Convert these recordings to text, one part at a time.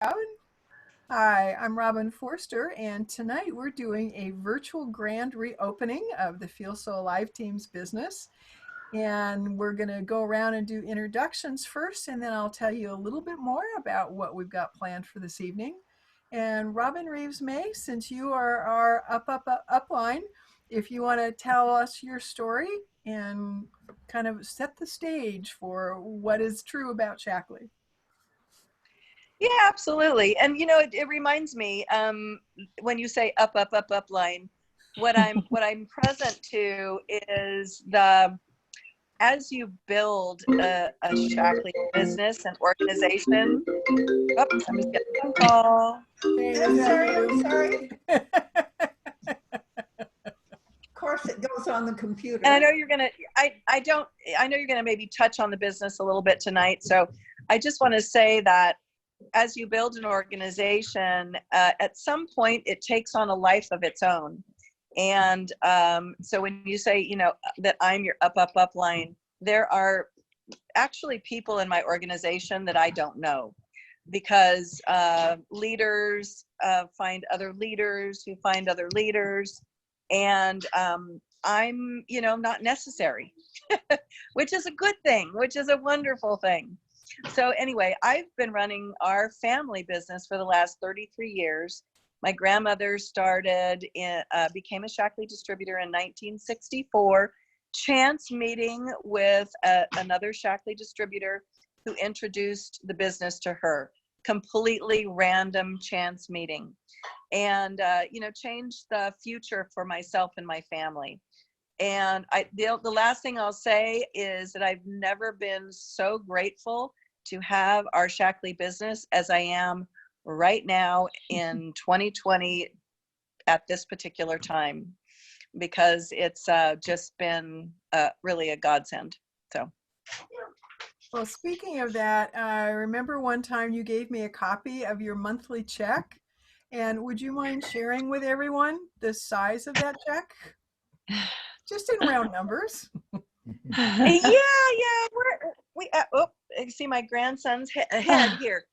Robin. Hi, I'm Robin Forster, and tonight we're doing a virtual grand reopening of the Feel So Alive team's business. And we're going to go around and do introductions first, and then I'll tell you a little bit more about what we've got planned for this evening. And Robin Reeves May, since you are our upline, if you want to tell us your story and kind of set the stage for what is true about Shackley. Yeah, absolutely. And it reminds me, when you say up line, what I'm present to is as you build a Shackley business and organization. Oops, I'm just getting a phone call. I'm sorry. Of course, it goes on the computer. And I know you're gonna. I know you're gonna maybe touch on the business a little bit tonight. So I just want to say that as you build an organization, at some point it takes on a life of its own. And so when you say, that I'm your up line, there are actually people in my organization that I don't know, because leaders find other leaders who find other leaders, and I'm, not necessary, which is a good thing, which is a wonderful thing. So anyway, I've been running our family business for the last 33 years. My grandmother became a Shackley distributor in 1964, chance meeting with another Shackley distributor who introduced the business to her. Completely random chance meeting. And, changed the future for myself and my family. And the last thing I'll say is that I've never been so grateful to have our Shackley business as I am right now in 2020 at this particular time, because it's just been really a godsend. So. Well, speaking of that, I remember one time you gave me a copy of your monthly check. And would you mind sharing with everyone the size of that check? Just in round numbers. Yeah. I see my grandson's head here.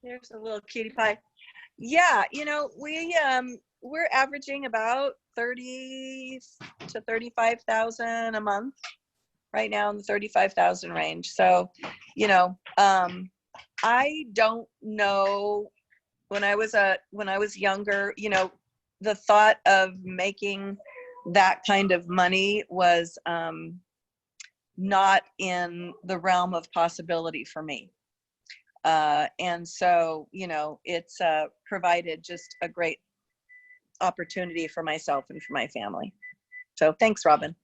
There's a little cutie pie. Yeah, we're averaging about 30 to 35,000 a month right now, in the 35,000 range. So, I don't know. When I was younger, the thought of making that kind of money was not in the realm of possibility for me. And so, it's provided just a great opportunity for myself and for my family. So thanks, Robin.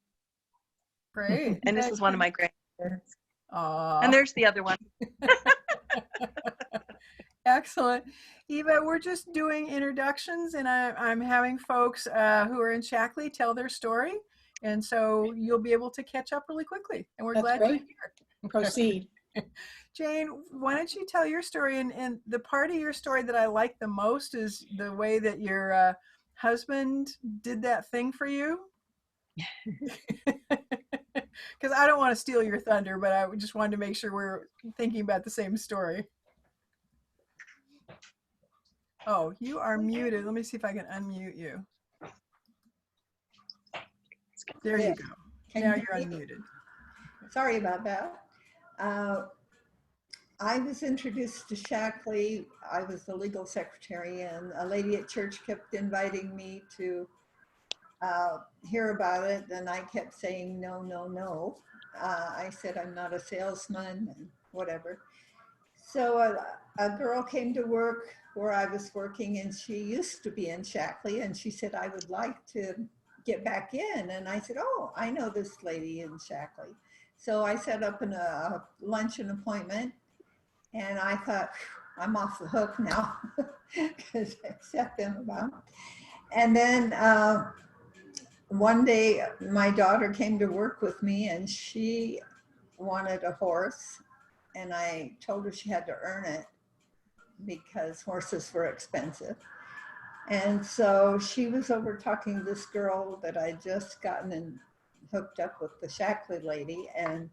Great. And this is one of my grandkids. Aww. And there's the other one. Excellent. Eva, we're just doing introductions, and I'm having folks who are in Shackley tell their story. And so you'll be able to catch up really quickly. And we're glad you're here. Proceed. Jane, why don't you tell your story? And the part of your story that I like the most is the way that your husband did that thing for you. Because I don't want to steal your thunder, but I just wanted to make sure we're thinking about the same story. Oh, you are muted. Let me see if I can unmute you. There you go. Now you're unmuted. Sorry about that. I was introduced to Shackley. I was the legal secretary, and a lady at church kept inviting me to hear about it, and I kept saying no, no, no. I said I'm not a salesman and whatever. So a girl came to work where I was working, and she used to be in Shackley, and she said, I would like to get back in. And I said, oh, I know this lady in Shackley. So I set up a luncheon appointment, and I thought, I'm off the hook now because I set them about. And then one day my daughter came to work with me, and she wanted a horse, and I told her she had to earn it because horses were expensive. And so she was over talking to this girl that I'd just gotten and hooked up with, the Shackley lady, and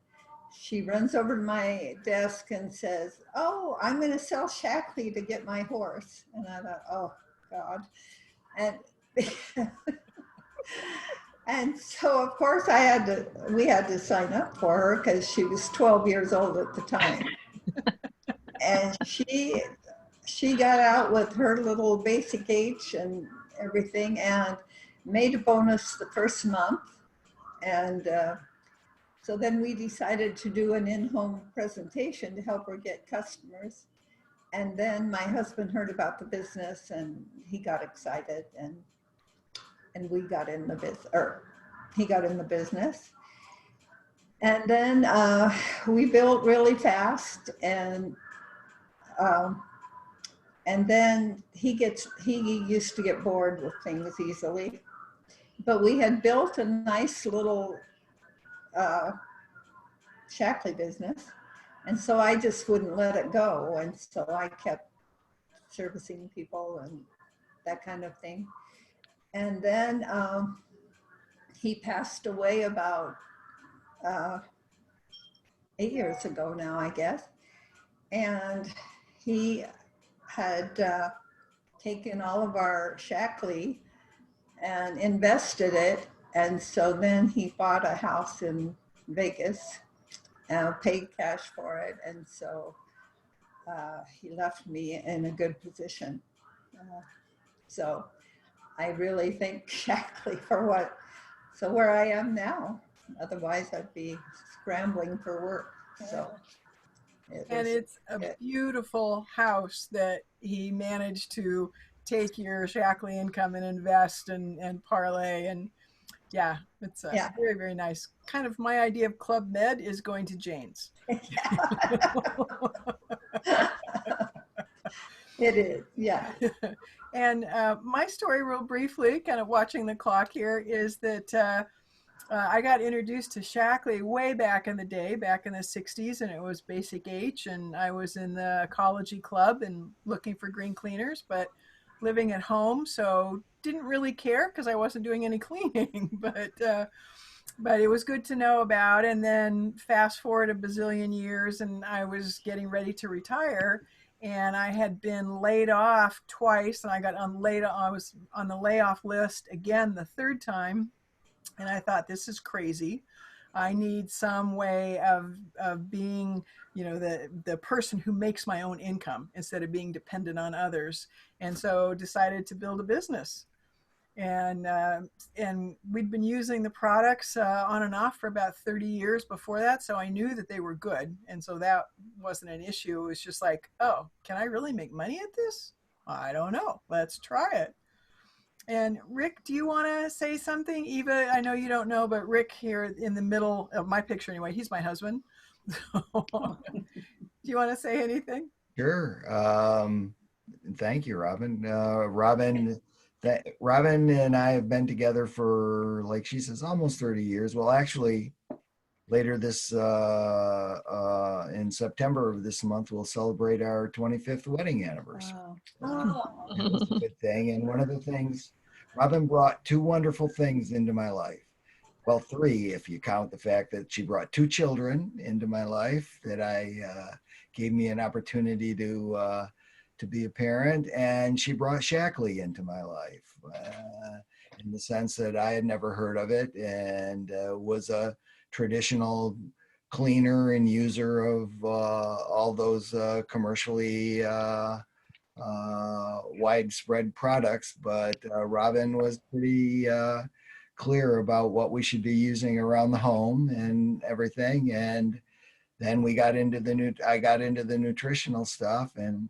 she runs over to my desk and says, "Oh, I'm going to sell Shackley to get my horse." And I thought, "Oh God." And and so of course we had to sign up for her because she was 12 years old at the time. And she got out with her little basic H and everything and made a bonus the first month. And so then we decided to do an in-home presentation to help her get customers. And then my husband heard about the business and he got excited, and we got in the business, or he got in the business. And then we built really fast, um, and then he used to get bored with things easily. But we had built a nice little Shackley business. And so I just wouldn't let it go. And so I kept servicing people and that kind of thing. And then he passed away about 8 years ago now, I guess. And he had taken all of our Shackley and invested it. And so then he bought a house in Vegas and paid cash for it. And so he left me in a good position. So I really thank Shackley for where I am now. Otherwise I'd be scrambling for work. So And it's a beautiful house that he managed to take your Shackley income and invest and parlay. And yeah, it's very, very nice. Kind of my idea of Club Med is going to Jane's. It is, yeah. And my story, real briefly, kind of watching the clock here, is that I got introduced to Shackley way back in the day, back in the 60s, and it was Basic H, and I was in the ecology club and looking for green cleaners, but living at home, so didn't really care because I wasn't doing any cleaning, but it was good to know about. And then fast forward a bazillion years, and I was getting ready to retire, and I had been laid off twice, and I was on the layoff list again the third time. And I thought, this is crazy. I need some way of being, the person who makes my own income instead of being dependent on others. And so decided to build a business. And we'd been using the products on and off for about 30 years before that, so I knew that they were good, and so that wasn't an issue. It was just like, oh, can I really make money at this? I don't know. Let's try it. And Rick, do you want to say something? Eva, I know you don't know, but Rick here in the middle of my picture anyway, he's my husband. Do you want to say anything? Sure. Thank you, Robin. Robin and I have been together for, like she says, almost 30 years. Well, actually, later this in September of this month, we'll celebrate our 25th wedding anniversary. Oh. It's a good thing. And one of the things, Robin brought two wonderful things into my life. Well, three, if you count the fact that she brought two children into my life that gave me an opportunity to be a parent, and she brought Shackley into my life in the sense that I had never heard of it and was a traditional cleaner and user of all those commercially widespread products. But Robin was pretty clear about what we should be using around the home and everything. And then I got into the nutritional stuff. And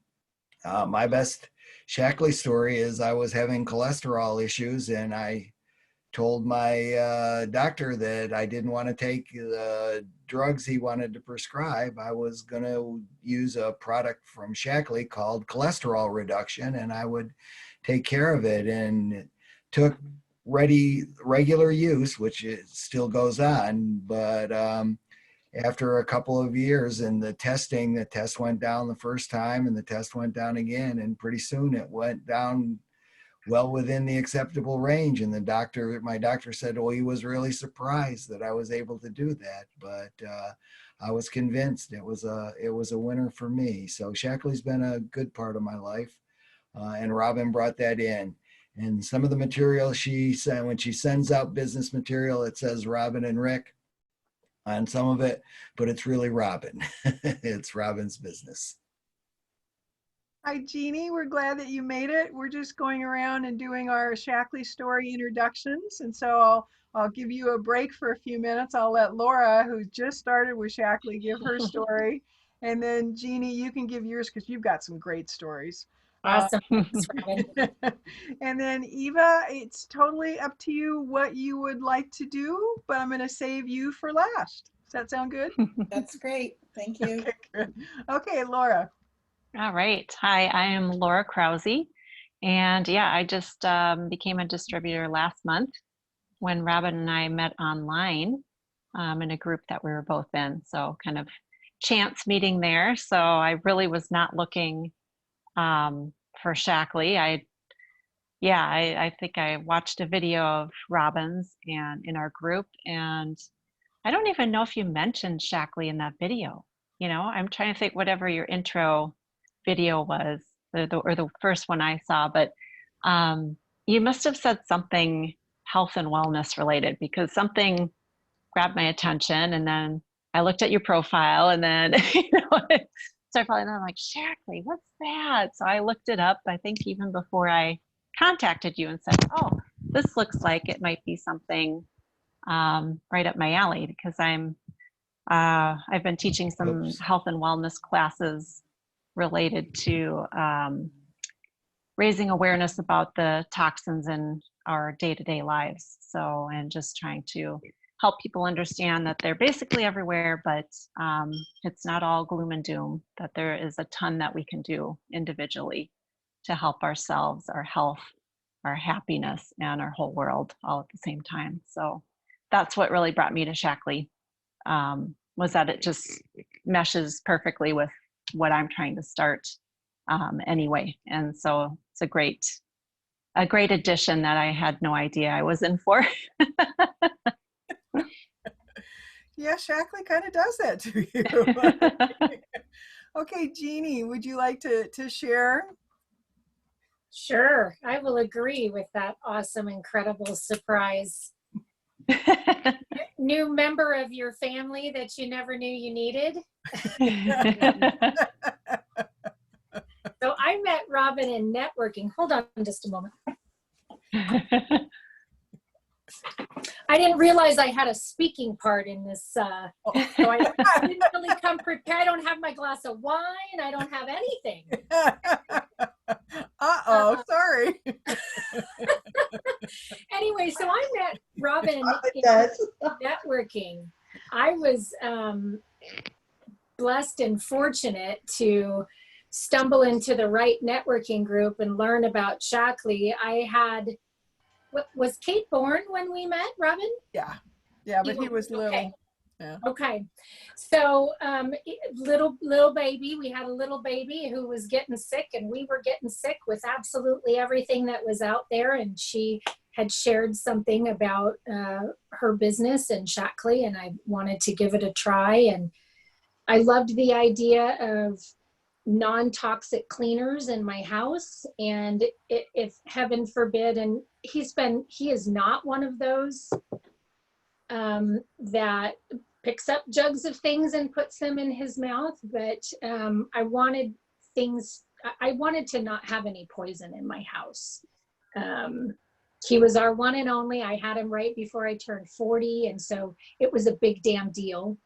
my best Shackley story is I was having cholesterol issues, and I told my doctor that I didn't want to take the drugs he wanted to prescribe. I was going to use a product from Shackley called cholesterol reduction, and I would take care of it. And it took regular use, which it still goes on, but after a couple of years and the test went down the first time, and the test went down again, and pretty soon it went down well within the acceptable range. And my doctor said, well, he was really surprised that I was able to do that. But I was convinced it was a winner for me. So Shackley's been a good part of my life, and Robin brought that in. And some of the material she sent, when she sends out business material, it says Robin and Rick on some of it, but it's really Robin. It's Robin's business. Hi, Jeannie. We're glad that you made it. We're just going around and doing our Shackley story introductions. And so I'll give you a break for a few minutes. I'll let Laura, who just started with Shackley, give her story. And then Jeannie, you can give yours because you've got some great stories. Uh, Awesome. Thanks, Robin. and then Eva, it's totally up to you what you would like to do, but I'm going to save you for last. Does that sound good? That's great. Thank you. Okay, good. Okay, Laura. All right. Hi, I am Laura Krause. And yeah, I just became a distributor last month when Robin and I met online in a group that we were both in. So kind of chance meeting there. So I really was not looking for Shackley. I think I watched a video of Robin's and in our group, and I don't even know if you mentioned Shackley in that video. You know, I'm trying to think whatever your intro video was, or the first one I saw, but you must have said something health and wellness related, because something grabbed my attention, and then I looked at your profile, and then started following. And I'm like, Shackley, what's that? So I looked it up. I think even before I contacted you and said, oh, this looks like it might be something right up my alley, because I've been teaching some health and wellness classes related to raising awareness about the toxins in our day-to-day lives. So, and just trying to help people understand that they're basically everywhere, but it's not all gloom and doom, that there is a ton that we can do individually to help ourselves, our health, our happiness, and our whole world all at the same time. So that's what really brought me to Shackley, was that it just meshes perfectly with what I'm trying to start anyway. And so it's a great addition that I had no idea I was in for. Yeah, Shackley kind of does that to you. Okay, Jeannie, would you like to share? Sure. I will agree with that awesome, incredible surprise. New member of your family that you never knew you needed. So I met Robin in networking. Hold on just a moment. I didn't realize I had a speaking part in this. So I didn't really come prepared. I don't have my glass of wine. I don't have anything. Sorry. Anyway, so I met Robin in networking. I was blessed and fortunate to stumble into the right networking group and learn about Shackley. I had, was Kate born when we met, Robin? Yeah, but he was little. Okay. Yeah. Okay. So little baby, we had a little baby who was getting sick, and we were getting sick with absolutely everything that was out there. And she had shared something about her business and Shackley, and I wanted to give it a try. And I loved the idea of non-toxic cleaners in my house. And if heaven forbid, and he is not one of those that picks up jugs of things and puts them in his mouth, but I wanted to not have any poison in my house. He was our one and only. I had him right before I turned 40, and so it was a big damn deal.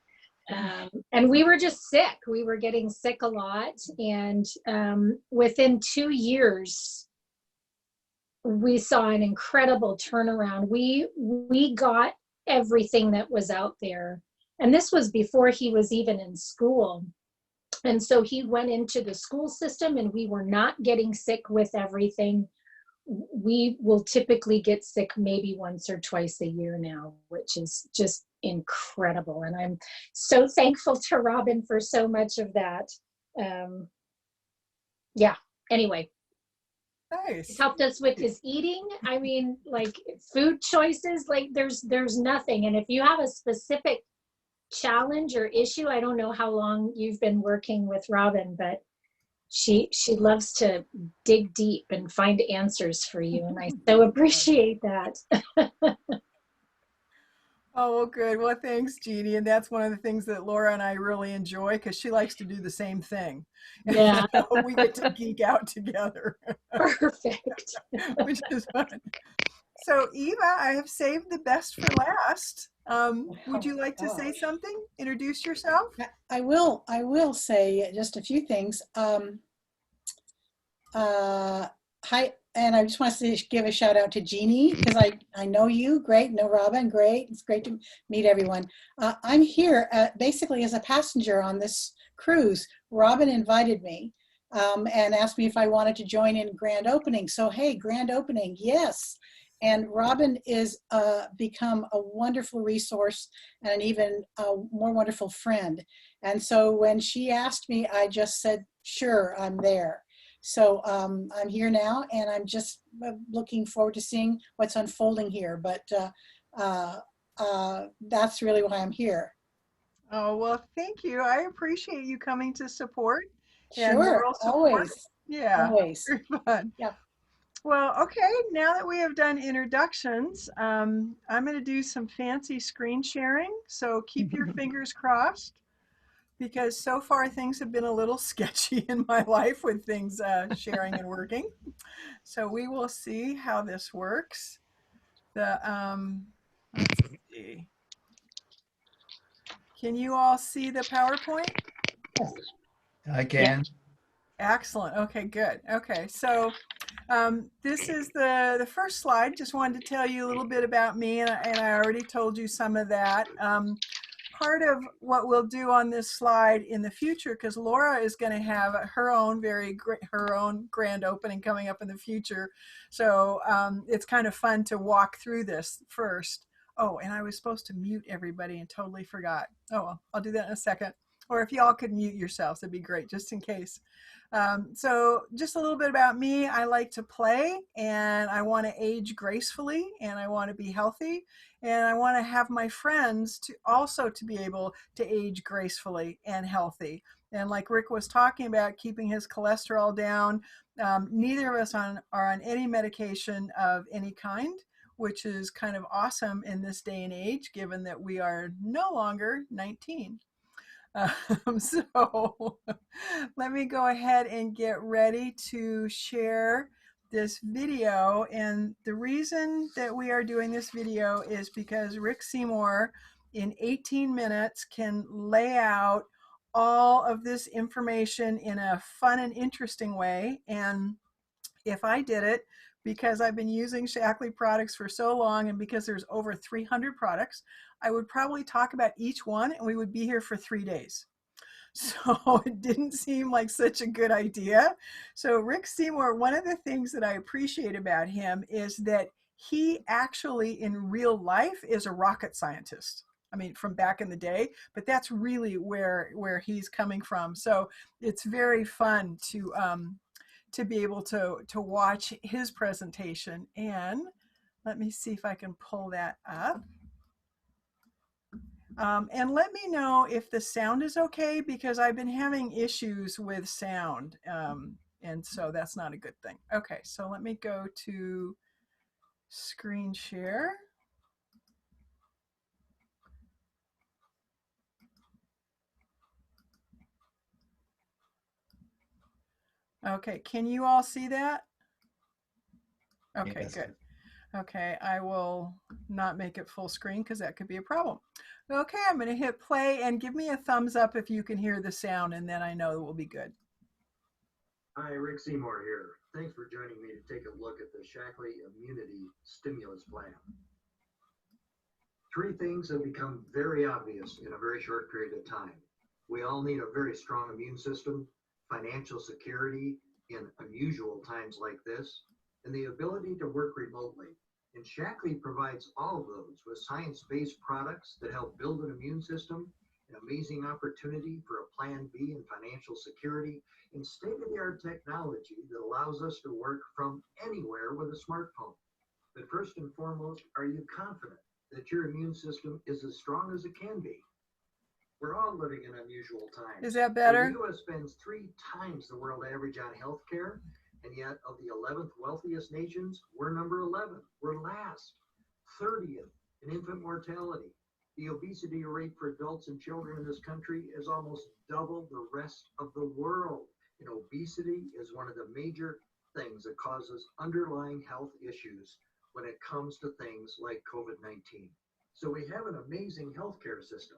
And we were just sick. We were getting sick a lot, and within 2 years, we saw an incredible turnaround. We got everything that was out there. And this was before he was even in school. And so he went into the school system, and we were not getting sick with everything. We will typically get sick maybe once or twice a year now, which is just incredible. And I'm so thankful to Robin for so much of that. Yeah, anyway. Nice. It's helped us with his eating. I mean, like food choices, like there's nothing. And if you have a specific challenge or issue. I don't know how long you've been working with Robin, but she loves to dig deep and find answers for you, and I so appreciate that. Oh, well, good. Well, thanks, Jeannie. And that's one of the things that Laura and I really enjoy because she likes to do the same thing. Yeah, We get to geek out together, perfect. which is fun. So, Eva, I have saved the best for last. Would Oh you like to say gosh. something? Introduce yourself? I will say just a few things. Hi, and I just want to give a shout out to Jeannie because I know you. Great, know Robin. Great, it's great to meet everyone. I'm here basically as a passenger on this cruise. Robin invited me and asked me if I wanted to join in grand opening. So hey, grand opening, yes. And Robin is become a wonderful resource and an even more wonderful friend. And so when she asked me, I just said, sure, I'm there. So I'm here now, and I'm just looking forward to seeing what's unfolding here. But that's really why I'm here. Oh, well, thank you. I appreciate you coming to support and Sure, moral support. always, Yeah, always. very fun. Yeah. Well, okay, now that we have done introductions, I'm going to do some fancy screen sharing. So keep your fingers crossed because so far things have been a little sketchy in my life with things sharing and working. So we will see how this works. The let's see. Can you all see the PowerPoint? I Yeah. can. Excellent. Okay, good. Okay, so this is the first slide. Just wanted to tell you a little bit about me, and I already told you some of that. Part of what we'll do on this slide in the future, because Laura is going to have her own her own grand opening coming up in the future, so it's kind of fun to walk through this first. Oh, and I was supposed to mute everybody and totally forgot. Oh, well, I'll do that in a second. Or if y'all could mute yourselves, that'd be great, just in case. So just a little bit about me. I like to play and I want to age gracefully and I want to be healthy and I want to have my friends to also to be able to age gracefully and healthy. And like Rick was talking about, keeping his cholesterol down, neither of us are on any medication of any kind, which is kind of awesome in this day and age, given that we are no longer 19. So let me go ahead and get ready to share this video. And the reason that we are doing this video is because Rick Seymour in 18 minutes can lay out all of this information in a fun and interesting way. And if I did it, because I've been using Shackley products for so long and because there's over 300 products, I would probably talk about each one and we would be here for 3 days. So it didn't seem like such a good idea. So Rick Seymour, one of the things that I appreciate about him is that he actually in real life is a rocket scientist. I mean, from back in the day, but that's really where he's coming from. So it's very fun to be able to watch his presentation. And let me see if I can pull that up. And let me know if the sound is okay because I've been having issues with sound. And so that's not a good thing. Okay, so let me go to screen share. Okay, can you all see that? Okay, Yes. good. Okay, I will not make it full screen because that could be a problem. Okay, I'm going to hit play and give me a thumbs up if you can hear the sound, and then I know it will be good. Hi, Rick Seymour here. Thanks for joining me to take a look at the Shackley Immunity Stimulus Plan. Three things have become very obvious in a very short period of time. We all need a very strong immune system, financial security in unusual times like this, and the ability to work remotely. And Shackley provides all of those with science-based products that help build an immune system, an amazing opportunity for a plan B in financial security, and state-of-the-art technology that allows us to work from anywhere with a smartphone. But first and foremost, are you confident that your immune system is as strong as it can be? We're all living in unusual times. Is that Where better? the U.S. spends 3 times the world average on healthcare, and yet of the 11th wealthiest nations, we're number 11. We're last. 30th in infant mortality. The obesity rate for adults and children in this country is almost double the rest of the world. And obesity is one of the major things that causes underlying health issues when it comes to things like COVID-19. So we have an amazing healthcare system.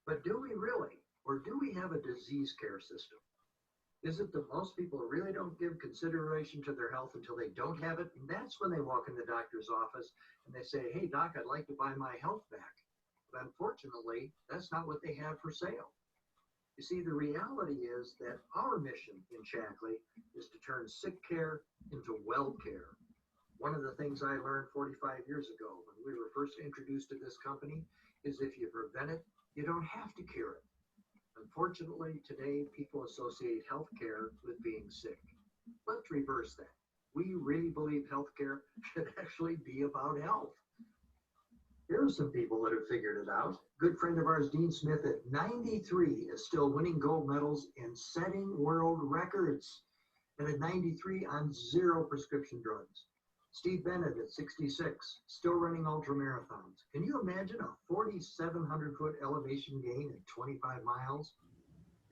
But do we really? Or do we have a disease care system? Is it that most people really don't give consideration to their health until they don't have it? And that's when they walk in the doctor's office and they say, hey, doc, I'd like to buy my health back. But unfortunately, that's not what they have for sale. You see, the reality is that our mission in Shackley is to turn sick care into well care. One of the things I learned 45 years ago when we were first introduced to this company is if you prevent it, you don't have to cure it. Unfortunately, today people associate healthcare with being sick. Let's reverse that. We really believe healthcare should actually be about health. Here are some people that have figured it out. Good friend of ours, Dean Smith, at 93 is still winning gold medals and setting world records. And at 93 on 0 prescription drugs. Steve Bennett at 66, still running ultra marathons. Can you imagine a 4,700-foot elevation gain at 25 miles?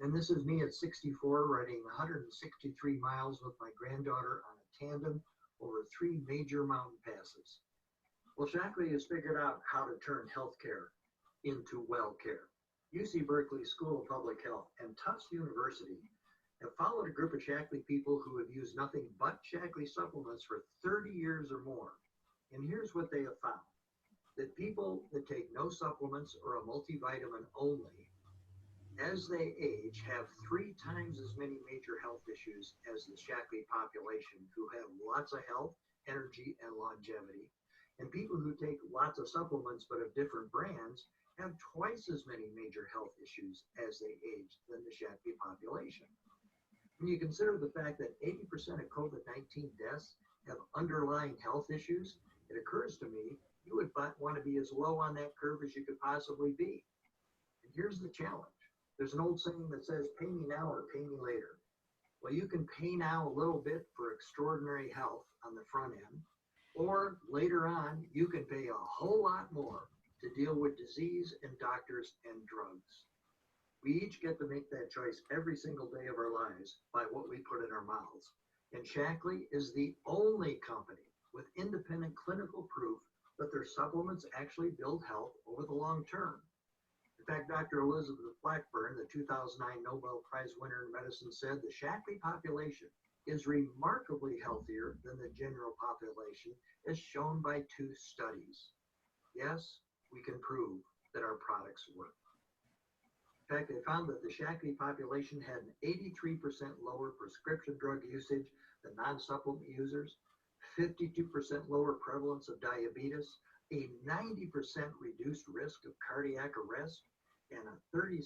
And this is me at 64, riding 163 miles with my granddaughter on a tandem over 3 major mountain passes. Well, Shackley has figured out how to turn healthcare into well care. UC Berkeley School of Public Health and Tufts University have followed a group of Shackley people who have used nothing but Shackley supplements for 30 years or more. And here's what they have found. That people that take no supplements or a multivitamin only, as they age, have 3 times as many major health issues as the Shackley population who have lots of health, energy, and longevity. And people who take lots of supplements but of different brands have twice as many major health issues as they age than the Shackley population. When you consider the fact that 80% of COVID-19 deaths have underlying health issues, it occurs to me you would want to be as low on that curve as you could possibly be. And here's the challenge. There's an old saying that says, pay me now or pay me later. Well, you can pay now a little bit for extraordinary health on the front end, or later on, you can pay a whole lot more to deal with disease and doctors and drugs. We each get to make that choice every single day of our lives by what we put in our mouths. And Shackley is the only company with independent clinical proof that their supplements actually build health over the long term. In fact, Dr. Elizabeth Blackburn, the 2009 Nobel Prize winner in medicine, said the Shackley population is remarkably healthier than the general population, as shown by 2 studies. Yes, we can prove that our products work. In fact, they found that the Shackley population had an 83% lower prescription drug usage than non-supplement users, 52% lower prevalence of diabetes, a 90% reduced risk of cardiac arrest, and a 36%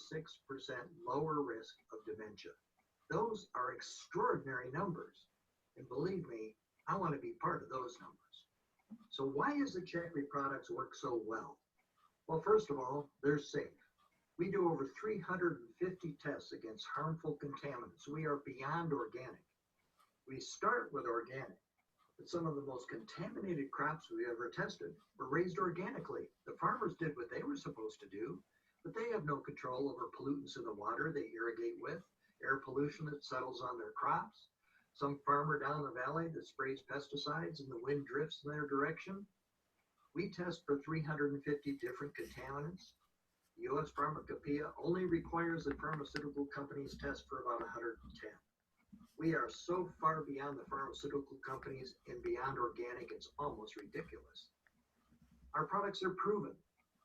lower risk of dementia. Those are extraordinary numbers. And believe me, I want to be part of those numbers. So why is the Shackley products work so well? Well, first of all, they're safe. We do over 350 tests against harmful contaminants. We are beyond organic. We start with organic, but some of the most contaminated crops we ever tested were raised organically. The farmers did what they were supposed to do, but they have no control over pollutants in the water they irrigate with, air pollution that settles on their crops, some farmer down the valley that sprays pesticides and the wind drifts in their direction. We test for 350 different contaminants. The U.S. Pharmacopoeia only requires that pharmaceutical companies test for about 110. We are so far beyond the pharmaceutical companies and beyond organic, it's almost ridiculous. Our products are proven.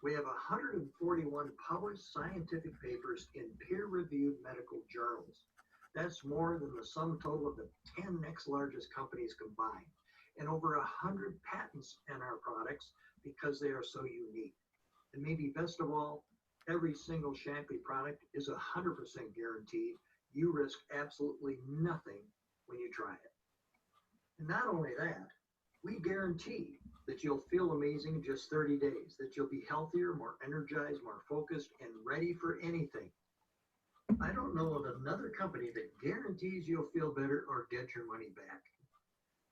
We have 141 published scientific papers in peer-reviewed medical journals. That's more than the sum total of the 10 next largest companies combined, and over 100 patents in our products because they are so unique. And maybe best of all, every single Shackley product is 100% guaranteed. You risk absolutely nothing when you try it. And not only that, we guarantee that you'll feel amazing in just 30 days, that you'll be healthier, more energized, more focused, and ready for anything. I don't know of another company that guarantees you'll feel better or get your money back.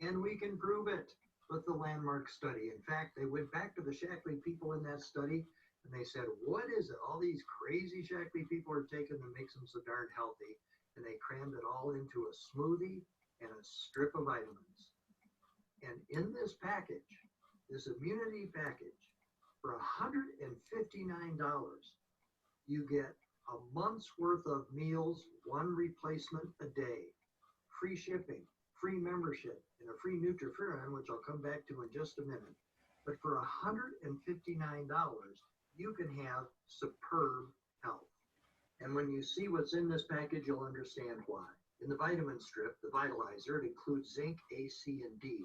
And we can prove it with the landmark study. In fact, they went back to the Shaklee people in that study and they said, what is it all these crazy Shaklee people are taking that makes them so darn healthy? And they crammed it all into a smoothie and a strip of vitamins. And in this package, this immunity package, for $159, you get a month's worth of meals, one replacement a day, free shipping, free membership, and a free Nutriferon, which I'll come back to in just a minute. But for $159, you can have superb health. And when you see what's in this package, you'll understand why. In the vitamin strip, the Vitalizer, it includes zinc, A, C, and D,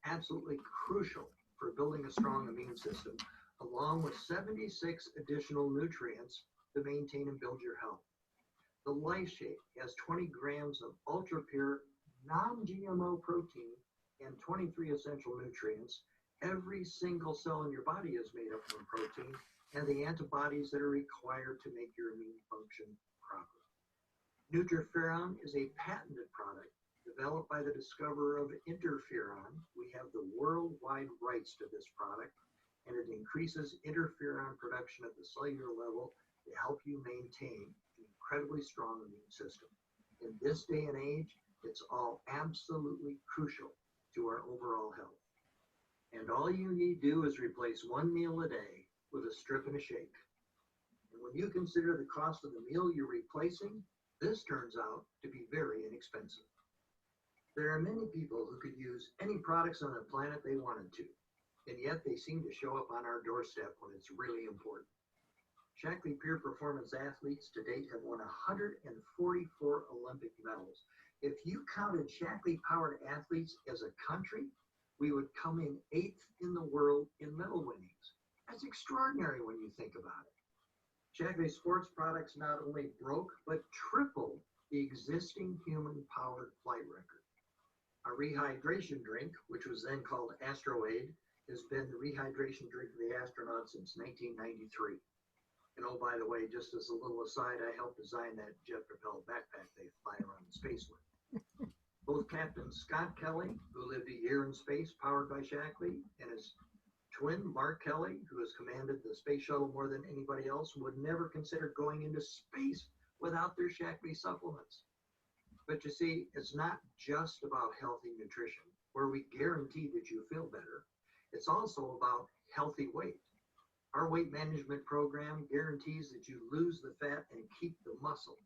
absolutely crucial for building a strong immune system, along with 76 additional nutrients to maintain and build your health. The Life Shake has 20 grams of ultra pure, non-GMO protein and 23 essential nutrients. Every single cell in your body is made up from protein and the antibodies that are required to make your immune function proper. Nutriferon is a patented product developed by the discoverer of interferon. We have the worldwide rights to this product, and it increases interferon production at the cellular level to help you maintain an incredibly strong immune system. In this day and age, it's all absolutely crucial to our overall health. And all you need to do is replace one meal a day with a strip and a shake. And when you consider the cost of the meal you're replacing, this turns out to be very inexpensive. There are many people who could use any products on the planet they wanted to, and yet they seem to show up on our doorstep when it's really important. Shaklee Peer Performance athletes to date have won 144 Olympic medals. If you counted Shaklee-powered athletes as a country, we would come in 8th in the world in medal winnings. That's extraordinary when you think about it. Shaklee sports products not only broke, but tripled the existing human-powered flight record. Our rehydration drink, which was then called AstroAid, has been the rehydration drink of the astronauts since 1993. And oh, by the way, just as a little aside, I helped design that jet-propelled backpack they fly around in space with. Both Captain Scott Kelly, who lived a year in space powered by Shaklee, and his twin, Mark Kelly, who has commanded the space shuttle more than anybody else, would never consider going into space without their Shaklee supplements. But you see, it's not just about healthy nutrition, where we guarantee that you feel better. It's also about healthy weight. Our weight management program guarantees that you lose the fat and keep the muscle.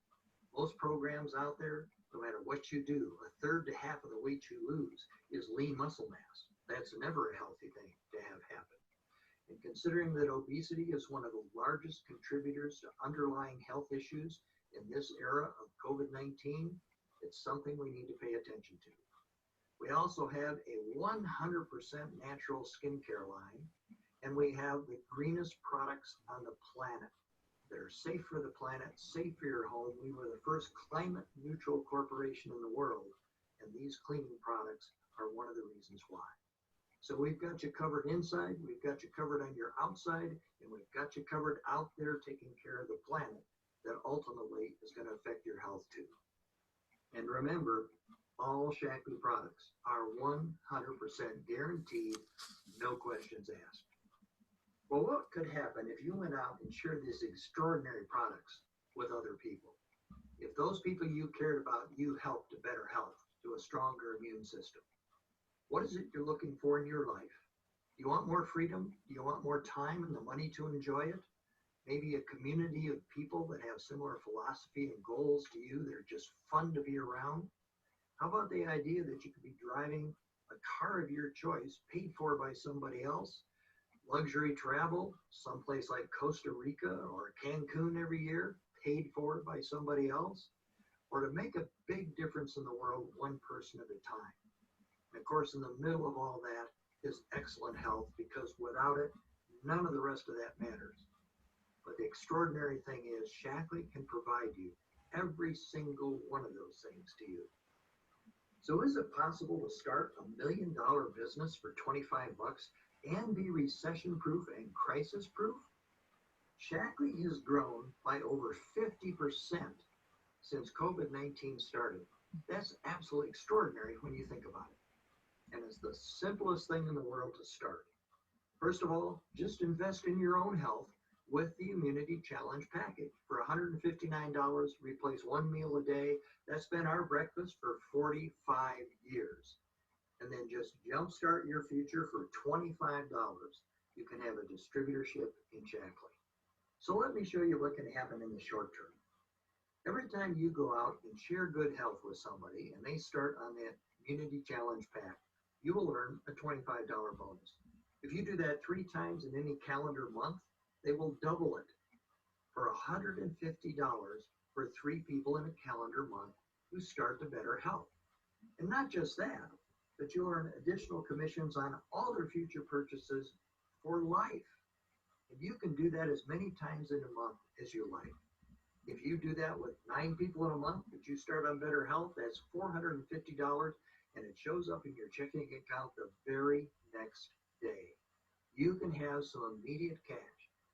Most programs out there, no matter what you do, a third to half of the weight you lose is lean muscle mass. That's never a healthy thing to have happen. And considering that obesity is one of the largest contributors to underlying health issues in this era of COVID-19, it's something we need to pay attention to. We also have a 100% natural skincare line, and we have the greenest products on the planet that are safe for the planet, safe for your home. We were the first climate neutral corporation in the world, and these cleaning products are one of the reasons why. So we've got you covered inside, we've got you covered on your outside, and we've got you covered out there taking care of the planet that ultimately is going to affect your health too. And remember, all Shaklee products are 100% guaranteed, no questions asked. Well, what could happen if you went out and shared these extraordinary products with other people? If those people you cared about, you helped to better health, to a stronger immune system. What is it you're looking for in your life? Do you want more freedom? Do you want more time and the money to enjoy it? Maybe a community of people that have similar philosophy and goals to you that are just fun to be around? How about the idea that you could be driving a car of your choice, paid for by somebody else? Luxury travel, someplace like Costa Rica or Cancun every year, paid for by somebody else? Or to make a big difference in the world, one person at a time. And of course, in the middle of all that is excellent health, because without it, none of the rest of that matters. But the extraordinary thing is Shaklee can provide you every single one of those things to you. So is it possible to start $1 million business for 25 bucks, and be recession-proof and crisis-proof? Shaklee has grown by over 50% since COVID-19 started. That's absolutely extraordinary when you think about it. And it's the simplest thing in the world to start. First of all, just invest in your own health with the Immunity Challenge package. For $159, replace one meal a day. That's been our breakfast for 45 years. And then just jumpstart your future for $25. You can have a distributorship in Shaklee. So let me show you what can happen in the short term. Every time you go out and share good health with somebody and they start on that Immunity Challenge pack, you will earn a $25 bonus. If you do that 3 times in any calendar month, they will double it for $150 for 3 people in a calendar month who start to better health. And not just that, but you'll earn additional commissions on all their future purchases for life. And you can do that as many times in a month as you like. If you do that with 9 people in a month, but you start on better health, that's $450, and it shows up in your checking account the very next day. You can have some immediate cash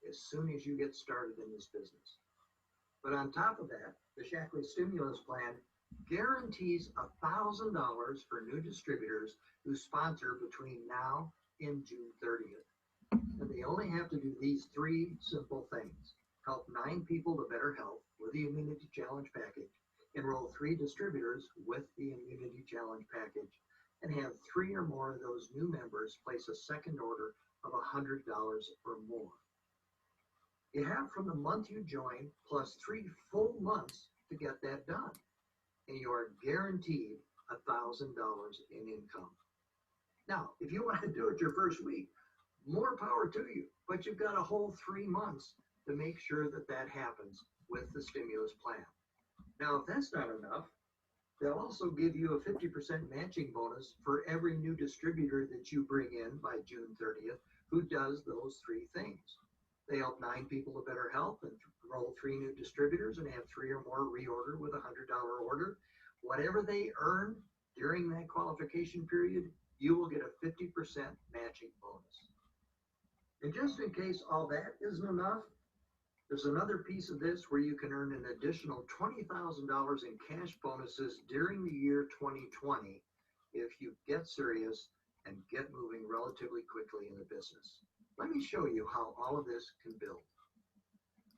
as soon as you get started in this business. But on top of that, the Shaklee Stimulus Plan guarantees $1,000 for new distributors who sponsor between now and June 30th. And they only have to do these 3 simple things. Help 9 people to better health with the Immunity Challenge package, enroll 3 distributors with the Immunity Challenge package, and have 3 or more of those new members place a second order of $100 or more. You have from the month you join plus 3 full months to get that done, and you are guaranteed $1,000 in income. Now, if you want to do it your first week, more power to you, but you've got a whole 3 months to make sure that that happens with the stimulus plan. Now, if that's not enough, they'll also give you a 50% matching bonus for every new distributor that you bring in by June 30th who does those 3 things. They help 9 people to better health and enroll 3 new distributors and have 3 or more reorder with a $100 order. Whatever they earn during that qualification period, you will get a 50% matching bonus. And just in case all that isn't enough, there's another piece of this where you can earn an additional $20,000 in cash bonuses during the year 2020 if you get serious and get moving relatively quickly in the business. Let me show you how all of this can build.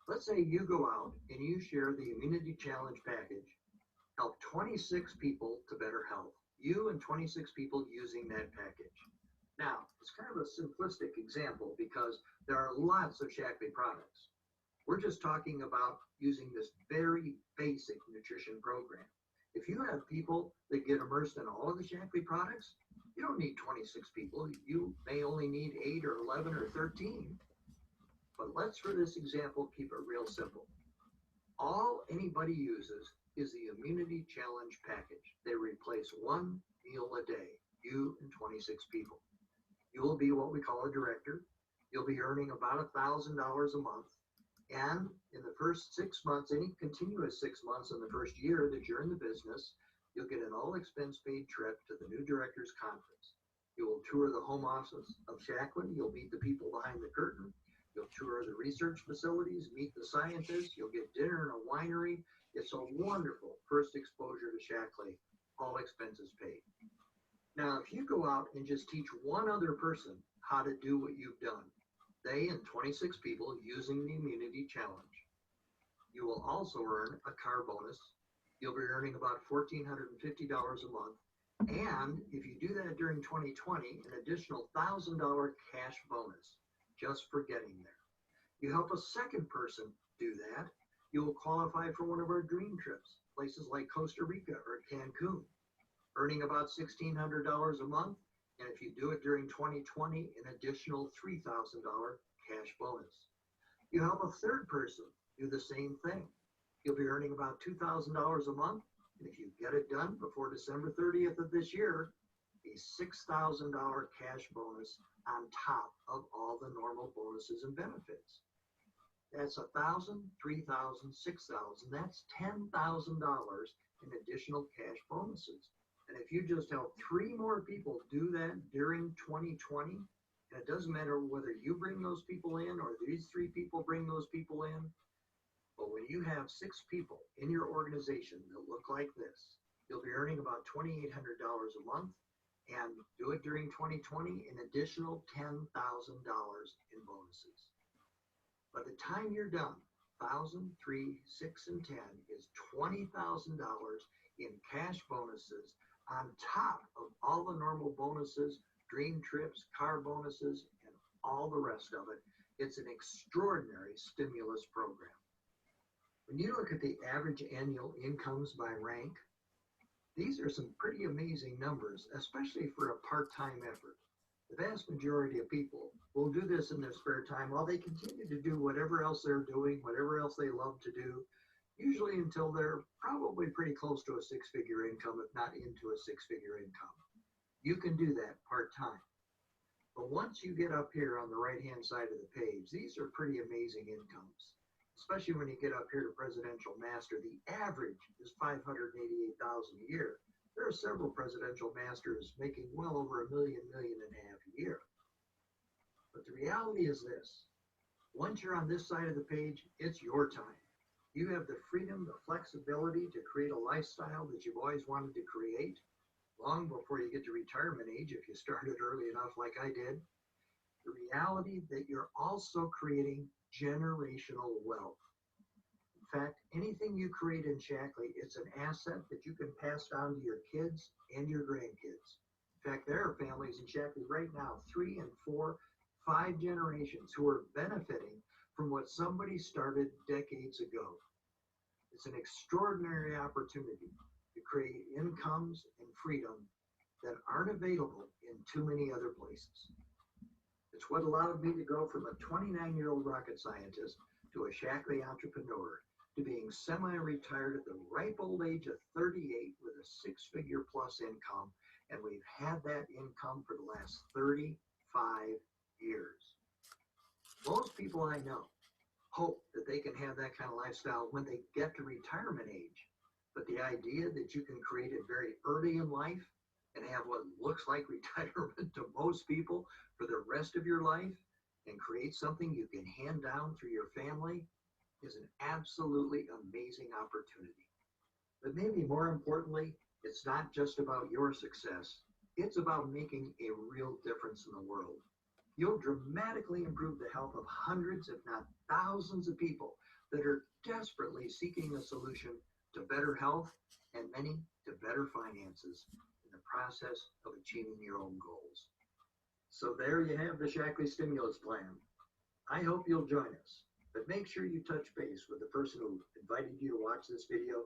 Let's say you go out and you share the Immunity Challenge package, help 26 people to better health. You and 26 people using that package. Now, it's kind of a simplistic example because there are lots of Shaklee products. We're just talking about using this very basic nutrition program. If you have people that get immersed in all of the Shaklee products, you don't need 26 people. You may only need 8 or 11 or 13. But let's, for this example, keep it real simple. All anybody uses is the Immunity Challenge package. They replace one meal a day, you and 26 people. You will be what we call a director. You'll be earning about $1,000 a month. And in the first 6 months, any continuous 6 months in the first year that you're in the business, you'll get an all-expense-paid trip to the New Directors Conference. You will tour the home office of Shaklee. You'll meet the people behind the curtain. You'll tour the research facilities, meet the scientists. You'll get dinner in a winery. It's a wonderful first exposure to Shaklee, all expenses paid. Now, if you go out and just teach one other person how to do what you've done, they and 26 people using the Immunity Challenge, you will also earn a car bonus. You'll be earning about $1,450 a month. And if you do that during 2020, an additional $1,000 cash bonus just for getting there. You help a second person do that, you will qualify for one of our dream trips, places like Costa Rica or Cancun, earning about $1,600 a month. And if you do it during 2020, an additional $3,000 cash bonus. You help a third person do the same thing. You'll be earning about $2,000 a month. And if you get it done before December 30th of this year, a $6,000 cash bonus on top of all the normal bonuses and benefits. That's $1,000, $3,000, $6,000. That's $10,000 in additional cash bonuses. And if you just help 3 more people do that during 2020, And it doesn't matter whether you bring those people in or these 3 people bring those people in. But when you have 6 people in your organization that look like this, you'll be earning about $2,800 a month, and do it during 2020, an additional $10,000 in bonuses. By the time you're done, 1,000, 3, 6, and 10 is $20,000 in cash bonuses on top of all the normal bonuses, dream trips, car bonuses, and all the rest of it. It's an extraordinary stimulus program. When you look at the average annual incomes by rank, these are some pretty amazing numbers, especially for a part-time effort. The vast majority of people will do this in their spare time while they continue to do whatever else they're doing, whatever else they love to do, usually until they're probably pretty close to a 6-figure income, if not into a 6-figure income. You can do that part-time. But once you get up here on the right-hand side of the page, these are pretty amazing incomes, especially when you get up here to Presidential Master. The average is $588,000 a year. There are several Presidential Masters making well over $1 million, $1.5 million a year. But the reality is this: once you're on this side of the page, it's your time. You have the freedom, the flexibility to create a lifestyle that you've always wanted to create long before you get to retirement age, if you started early enough like I did. The reality that you're also creating generational wealth. In fact, anything you create in Shaklee, it's an asset that you can pass down to your kids and your grandkids. In fact, there are families in Shaklee right now, 3 and 4, 5 generations who are benefiting from what somebody started decades ago. It's an extraordinary opportunity to create incomes and freedom that aren't available in too many other places. It's what allowed me to go from a 29-year-old rocket scientist to a Shaklee entrepreneur to being semi-retired at the ripe old age of 38 with a 6-figure plus income, and we've had that income for the last 35 years. Most people I know hope that they can have that kind of lifestyle when they get to retirement age, but the idea that you can create it very early in life and have what looks like retirement to most people for the rest of your life and create something you can hand down through your family is an absolutely amazing opportunity. But maybe more importantly, it's not just about your success. It's about making a real difference in the world. You'll dramatically improve the health of hundreds, if not thousands of people that are desperately seeking a solution to better health and many to better finances in the process of achieving your own goals. So there you have the Shaklee Stimulus Plan. I hope you'll join us, but make sure you touch base with the person who invited you to watch this video.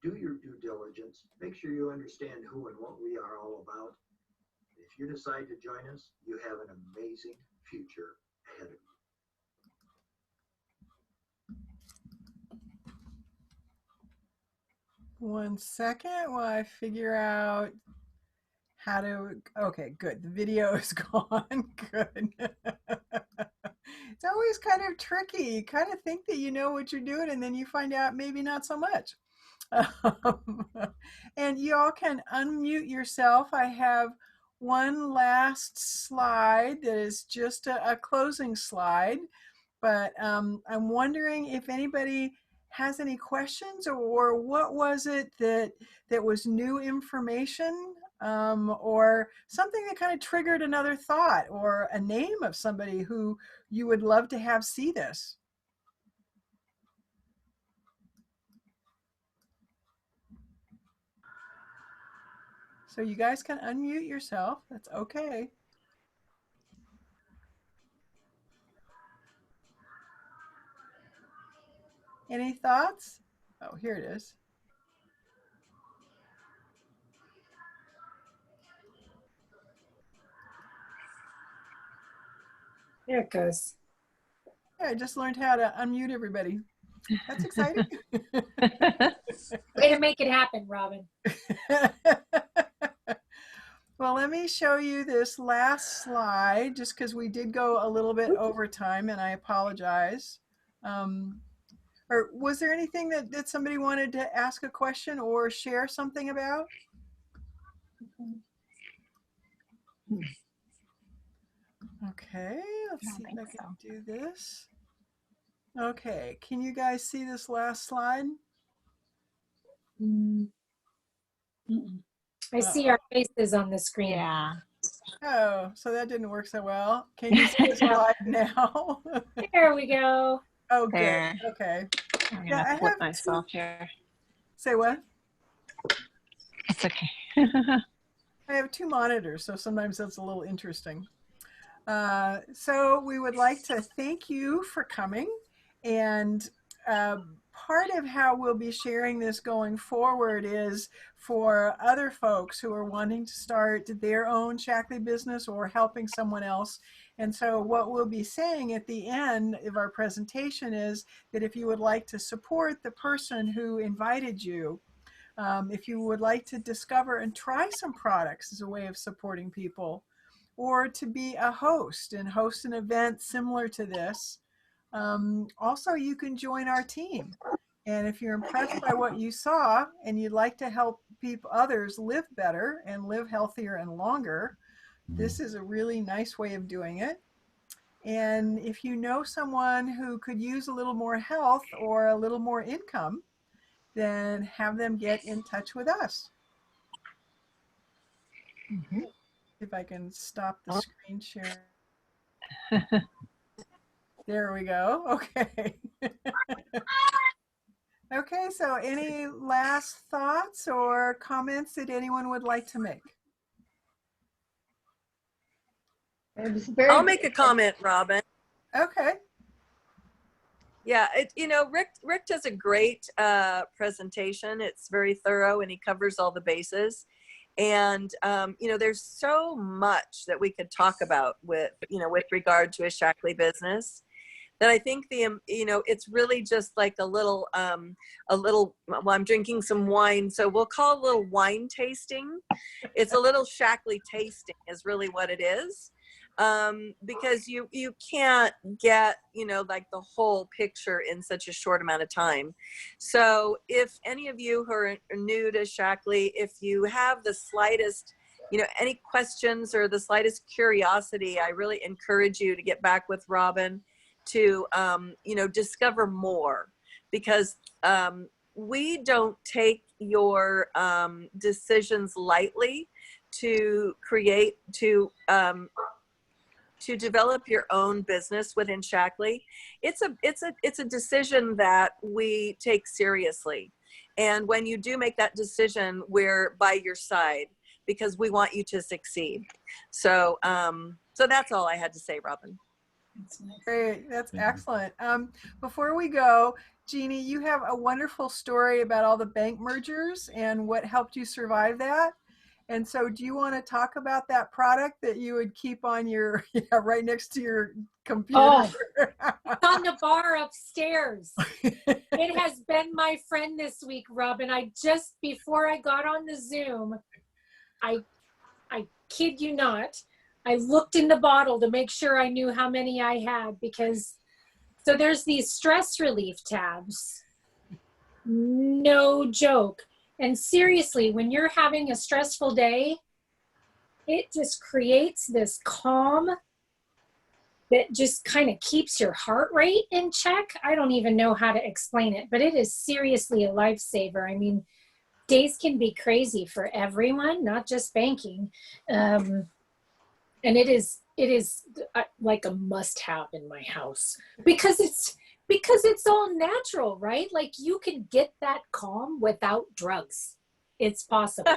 Do your due diligence. Make sure you understand who and what we are all about. If you decide to join us, you have an amazing future ahead of you. One second while I figure out how to, okay, good. The video is gone. Good. It's always kind of tricky. You kind of think that you know what you're doing, and then you find out maybe not so much. And you all can unmute yourself. I have one last slide that is just a closing slide, but I'm wondering if anybody has any questions, or what was it that was new information, or something that kind of triggered another thought, or a name of somebody who you would love to have see this. So you guys can unmute yourself. That's okay. Any thoughts? Oh, here it is. There it goes. Yeah, I just learned how to unmute everybody. That's exciting. Way to make it happen, Robin. Well, let me show you this last slide, just because we did go a little bit over time, and I apologize. Or was there anything that somebody wanted to ask a question or share something about? Okay. Okay, let's I don't see if think I can so. do this. Okay, can you guys see this last slide? Mm, mm-mm. I see our faces on the screen. Yeah. Oh, so that didn't work so well. Can you see us live now? There we go. Oh, good. There. Okay. I'm Yeah, gonna I flip have two. myself here. Say what? It's okay. I have two monitors, so sometimes that's a little interesting. So we would like to thank you for coming. And part of how we'll be sharing this going forward is for other folks who are wanting to start their own Shackley business or helping someone else. And so what we'll be saying at the end of our presentation is that if you would like to support the person who invited you, if you would like to discover and try some products as a way of supporting people, or to be a host and host an event similar to this. Also, you can join our team. And if you're impressed by what you saw and you'd like to help people, others live better and live healthier and longer, this is a really nice way of doing it. And if you know someone who could use a little more health or a little more income, then have them get in touch with us. Mhm. If I can stop the screen share. There we go. Okay. Okay, so any last thoughts or comments that anyone would like to make? It was very I'll make a comment, Robin. Okay. Yeah, Rick does a great presentation. It's very thorough, and he covers all the bases. And there's so much that we could talk about with regard to a Shackley business, that I think it's really just like a little, well, I'm drinking some wine, so we'll call it a little wine tasting. It's a little Shackley tasting is really what it is. Because you can't get, like the whole picture in such a short amount of time. So if any of you who are new to Shackley, if you have the slightest, any questions or the slightest curiosity, I really encourage you to get back with Robin to, discover more, because we don't take your decisions lightly to create, to develop your own business within Shackley. It's a decision that we take seriously. And when you do make that decision, we're by your side because we want you to succeed. So, so that's all I had to say, Robin. That's nice. Great. That's excellent. Before we go, Jeannie, you have a wonderful story about all the bank mergers and what helped you survive that. And so do you want to talk about that product that you would keep on your, right next to your computer? Oh, it's on the bar upstairs. It has been my friend this week, Robin. Before I got on the Zoom, I kid you not, I looked in the bottle to make sure I knew how many I had, so there's these stress relief tabs. No joke. And seriously, when you're having a stressful day, it just creates this calm that just kind of keeps your heart rate in check. I don't even know how to explain it, but it is seriously a lifesaver. I mean, days can be crazy for everyone, not just banking. And it is like a must-have in my house because it's all natural, right? Like you can get that calm without drugs. It's possible.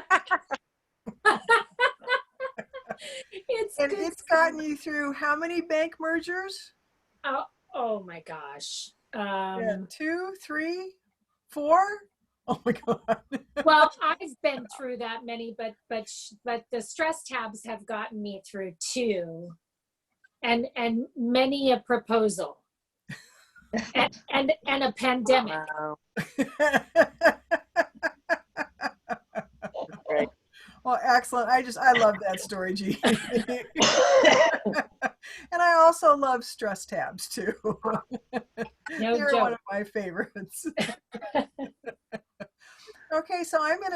It's gotten you through how many bank mergers? Oh my gosh. Yeah, 2, 3, 4? Oh my God. Well, I've been through that many, but the stress tabs have gotten me through 2, and many a proposal, and a pandemic. Wow. Well, excellent. I love that story, Jeannie. And I also love stress tabs too. No They're joke. one of my favorites. Okay, so I'm going to